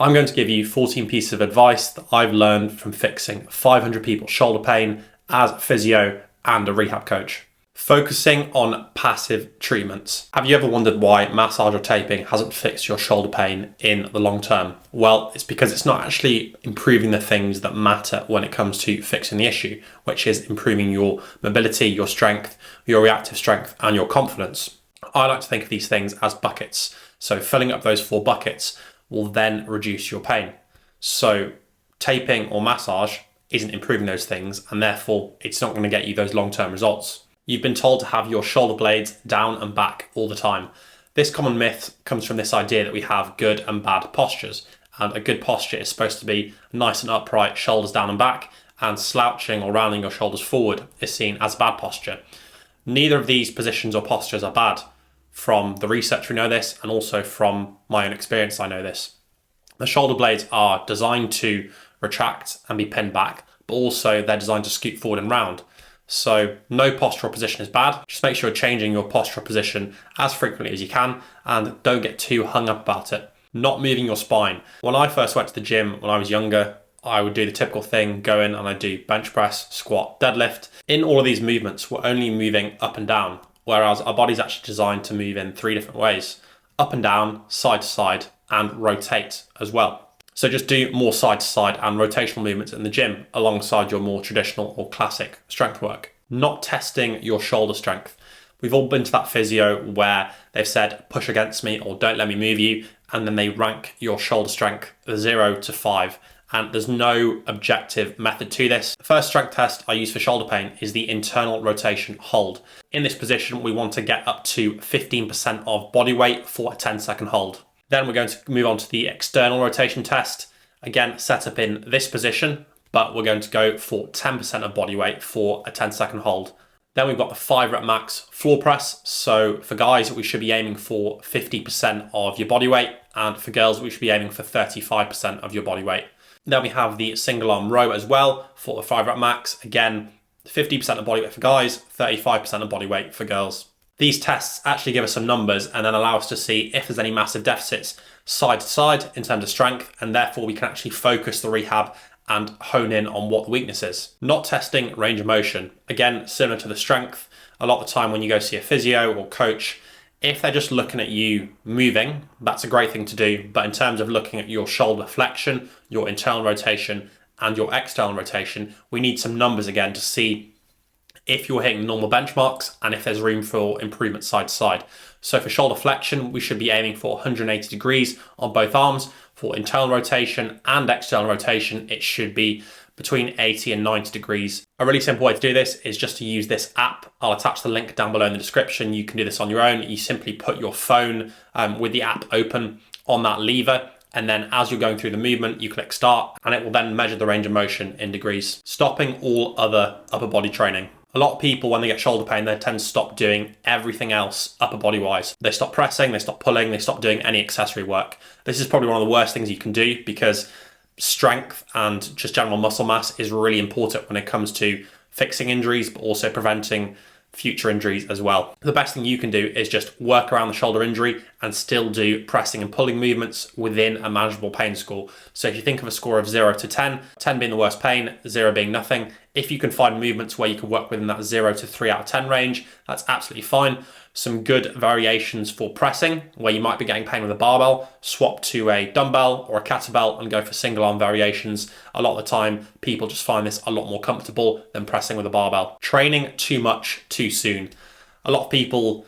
I'm going to give you 14 pieces of advice that I've learned from fixing 500 people's shoulder pain as a physio and a rehab coach. Focusing on passive treatments. Have you ever wondered why massage or taping hasn't fixed your shoulder pain in the long term? Well, it's because it's not actually improving the things that matter when it comes to fixing the issue, which is improving your mobility, your strength, your reactive strength, and your confidence. I like to think of these things as buckets. So filling up those 4 buckets will then reduce your pain. So taping or massage isn't improving those things, and therefore it's not going to get you those long-term results. You've been told to have your shoulder blades down and back all the time. This common myth comes from this idea that we have good and bad postures, and a good posture is supposed to be nice and upright, shoulders down and back, and slouching or rounding your shoulders forward is seen as bad posture. Neither of these positions or postures are bad. From the research we know this, and also from my own experience I know this. The shoulder blades are designed to retract and be pinned back, but also they're designed to scoot forward and round. So no postural position is bad. Just make sure you're changing your postural position as frequently as you can and don't get too hung up about it. Not moving your spine. When I first went to the gym when I was younger, I would do the typical thing, go in and I'd do bench press, squat, deadlift. In all of these movements, we're only moving up and down, whereas our body's actually designed to move in 3 different ways: up and down, side to side, and rotate as well. So just do more side to side and rotational movements in the gym alongside your more traditional or classic strength work. Not testing your shoulder strength. We've all been to that physio where they've said, push against me or don't let me move you, and then they rank your shoulder strength 0 to 5. And there's no objective method to this. The first strength test I use for shoulder pain is the internal rotation hold. In this position, we want to get up to 15% of body weight for a 10-second hold. Then we're going to move on to the external rotation test. Again, set up in this position, but we're going to go for 10% of body weight for a 10-second hold. Then we've got the 5 rep max floor press. So for guys, we should be aiming for 50% of your body weight, and for girls, we should be aiming for 35% of your body weight. Then we have the single arm row as well for the 5 rep max. Again, 50% of body weight for guys, 35% of body weight for girls. These tests actually give us some numbers and then allow us to see if there's any massive deficits side to side in terms of strength, and therefore we can actually focus the rehab and hone in on what the weakness is. Not testing range of motion. Again, similar to the strength, a lot of the time when you go see a physio or coach, if they're just looking at you moving, that's a great thing to do. But in terms of looking at your shoulder flexion, your internal rotation, and your external rotation, we need some numbers again to see if you're hitting normal benchmarks and if there's room for improvement side to side. So for shoulder flexion, we should be aiming for 180 degrees on both arms. For internal rotation and external rotation, it should be between 80 and 90 degrees. A really simple way to do this is just to use this app. I'll attach the link down below in the description. You can do this on your own. You simply put your phone with the app open on that lever, and then as you're going through the movement, you click start, and it will then measure the range of motion in degrees. Stopping all other upper body training. A lot of people, when they get shoulder pain, they tend to stop doing everything else upper body wise. They stop pressing, they stop pulling, they stop doing any accessory work. This is probably one of the worst things you can do, because strength and just general muscle mass is really important when it comes to fixing injuries, but also preventing future injuries as well. The best thing you can do is just work around the shoulder injury and still do pressing and pulling movements within a manageable pain score. So if you think of a score of 0 to 10, 10 being the worst pain, 0 being nothing, if you can find movements where you can work within that 0 to 3 out of 10 range, that's absolutely fine. Some good variations for pressing, where you might be getting pain with a barbell, swap to a dumbbell or a kettlebell and go for single arm variations. A lot of the time, people just find this a lot more comfortable than pressing with a barbell. Training too much too soon. A lot of people,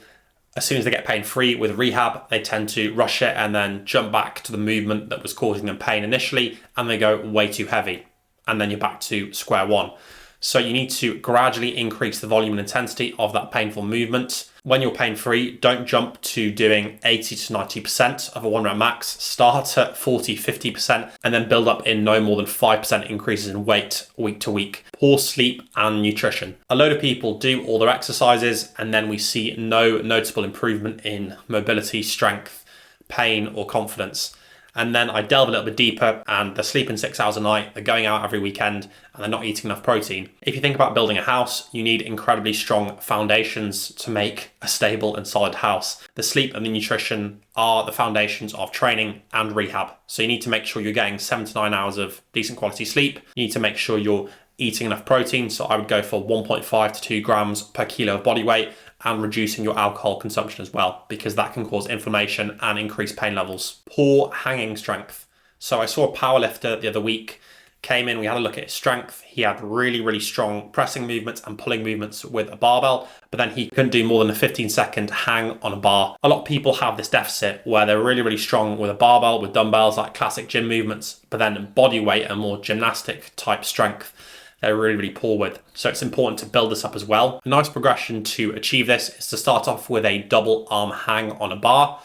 as soon as they get pain free with rehab, they tend to rush it and then jump back to the movement that was causing them pain initially, and they go way too heavy. And then you're back to square one. So you need to gradually increase the volume and intensity of that painful movement. When you're pain-free, don't jump to doing 80 to 90% of a 1 rep max. Start at 40, 50% and then build up in no more than 5% increases in weight week to week. Poor sleep and nutrition. A load of people do all their exercises and then we see no noticeable improvement in mobility, strength, pain or confidence. And then I delve a little bit deeper and they're sleeping 6 hours a night, they're going out every weekend, and they're not eating enough protein. If you think about building a house, you need incredibly strong foundations to make a stable and solid house. The sleep and the nutrition are the foundations of training and rehab. So you need to make sure you're getting 7 to 9 hours of decent quality sleep. You need to make sure you're eating enough protein. So I would go for 1.5 to 2 grams per kilo of body weight, and reducing your alcohol consumption as well, because that can cause inflammation and increase pain levels. Poor hanging strength. So I saw a powerlifter the other week, came in, we had a look at his strength. He had really, really strong pressing movements and pulling movements with a barbell, but then he couldn't do more than a 15-second hang on a bar. A lot of people have this deficit where they're really, really strong with a barbell, with dumbbells, like classic gym movements, but then body weight and more gymnastic type strength, they're really, really poor with. So it's important to build this up as well. A nice progression to achieve this is to start off with a double arm hang on a bar.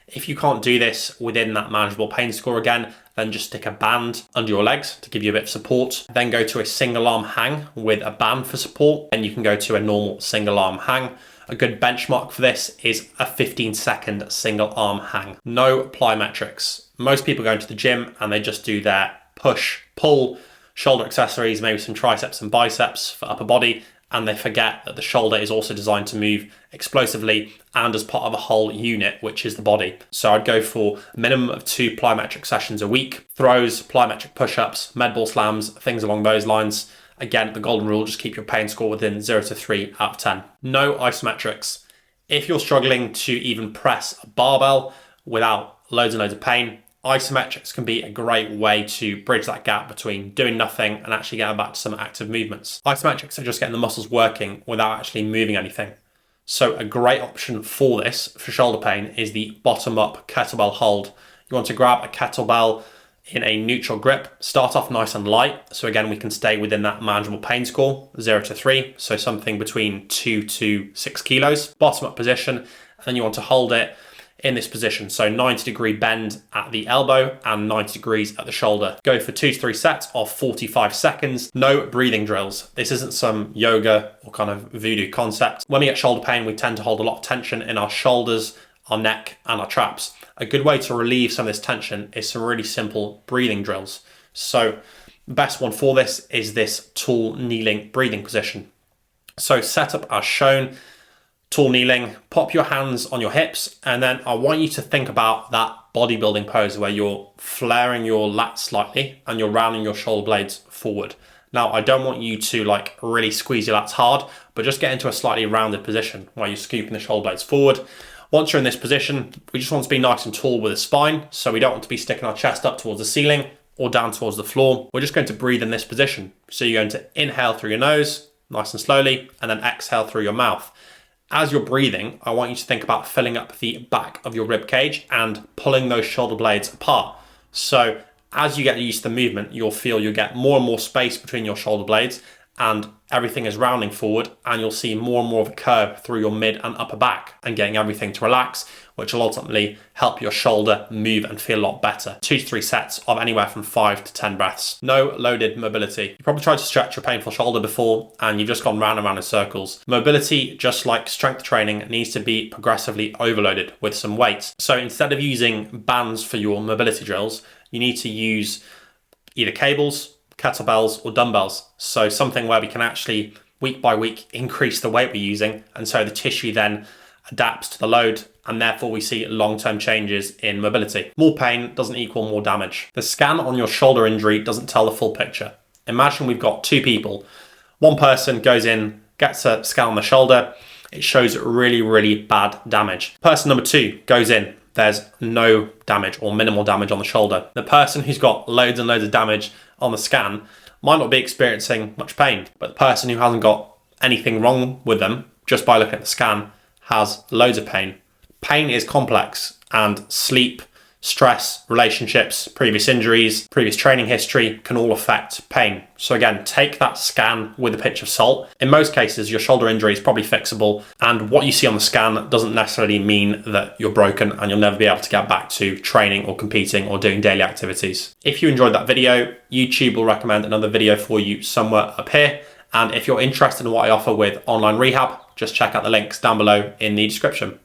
If you can't do this within that manageable pain score again, then just stick a band under your legs to give you a bit of support. Then go to a single arm hang with a band for support. And you can go to a normal single arm hang. A good benchmark for this is a 15-second single arm hang. No plyometrics. Most people go into the gym and they just do their push, pull, shoulder accessories, maybe some triceps and biceps for upper body, and they forget that the shoulder is also designed to move explosively and as part of a whole unit, which is the body. So I'd go for a minimum of 2 plyometric sessions a week, throws, plyometric push-ups, med ball slams, things along those lines. Again, the golden rule, just keep your pain score within 0 to 3 out of 10. No isometrics. If you're struggling to even press a barbell without loads and loads of pain, isometrics can be a great way to bridge that gap between doing nothing and actually getting back to some active movements. Isometrics are just getting the muscles working without actually moving anything. So a great option for this, for shoulder pain, is the bottom-up kettlebell hold. You want to grab a kettlebell in a neutral grip, start off nice and light. So again, we can stay within that manageable pain score, 0 to 3. So something between 2 to 6 kilos, bottom-up position. And then you want to hold it in this position. So 90-degree bend at the elbow and 90 degrees at the shoulder. Go for 2 to 3 sets of 45 seconds. No breathing drills. This isn't some yoga or kind of voodoo concept. When we get shoulder pain, we tend to hold a lot of tension in our shoulders, our neck, and our traps. A good way to relieve some of this tension is some really simple breathing drills. So the best one for this is this tall kneeling breathing position. So set up as shown. Tall kneeling, pop your hands on your hips, and then I want you to think about that bodybuilding pose where you're flaring your lats slightly and you're rounding your shoulder blades forward. Now, I don't want you to like really squeeze your lats hard, but just get into a slightly rounded position where you're scooping the shoulder blades forward. Once you're in this position, we just want to be nice and tall with the spine, so we don't want to be sticking our chest up towards the ceiling or down towards the floor. We're just going to breathe in this position. So you're going to inhale through your nose, nice and slowly, and then exhale through your mouth. As you're breathing, I want you to think about filling up the back of your rib cage and pulling those shoulder blades apart. So as you get used to the movement, you'll feel you get more and more space between your shoulder blades and everything is rounding forward, and you'll see more and more of a curve through your mid and upper back and getting everything to relax, which will ultimately help your shoulder move and feel a lot better. 2 to 3 sets of anywhere from 5 to 10 breaths. No loaded mobility. You probably tried to stretch your painful shoulder before and you've just gone round and round in circles. Mobility, just like strength training, needs to be progressively overloaded with some weight. So instead of using bands for your mobility drills, you need to use either cables, kettlebells, or dumbbells. So something where we can actually week by week increase the weight we're using, and so the tissue then adapts to the load, and therefore we see long-term changes in mobility. More pain doesn't equal more damage. The scan on your shoulder injury doesn't tell the full picture. Imagine we've got 2 people. One person goes in, gets a scan on the shoulder, it shows really, really bad damage. Person number 2 goes in, there's no damage or minimal damage on the shoulder. The person who's got loads and loads of damage on the scan might not be experiencing much pain, but the person who hasn't got anything wrong with them, just by looking at the scan, has loads of pain. Pain is complex, and sleep, stress, relationships, previous injuries, previous training history can all affect pain. So again, take that scan with a pinch of salt. In most cases, your shoulder injury is probably fixable, and what you see on the scan doesn't necessarily mean that you're broken and you'll never be able to get back to training or competing or doing daily activities. If you enjoyed that video, YouTube will recommend another video for you somewhere up here. And if you're interested in what I offer with online rehab, just check out the links down below in the description.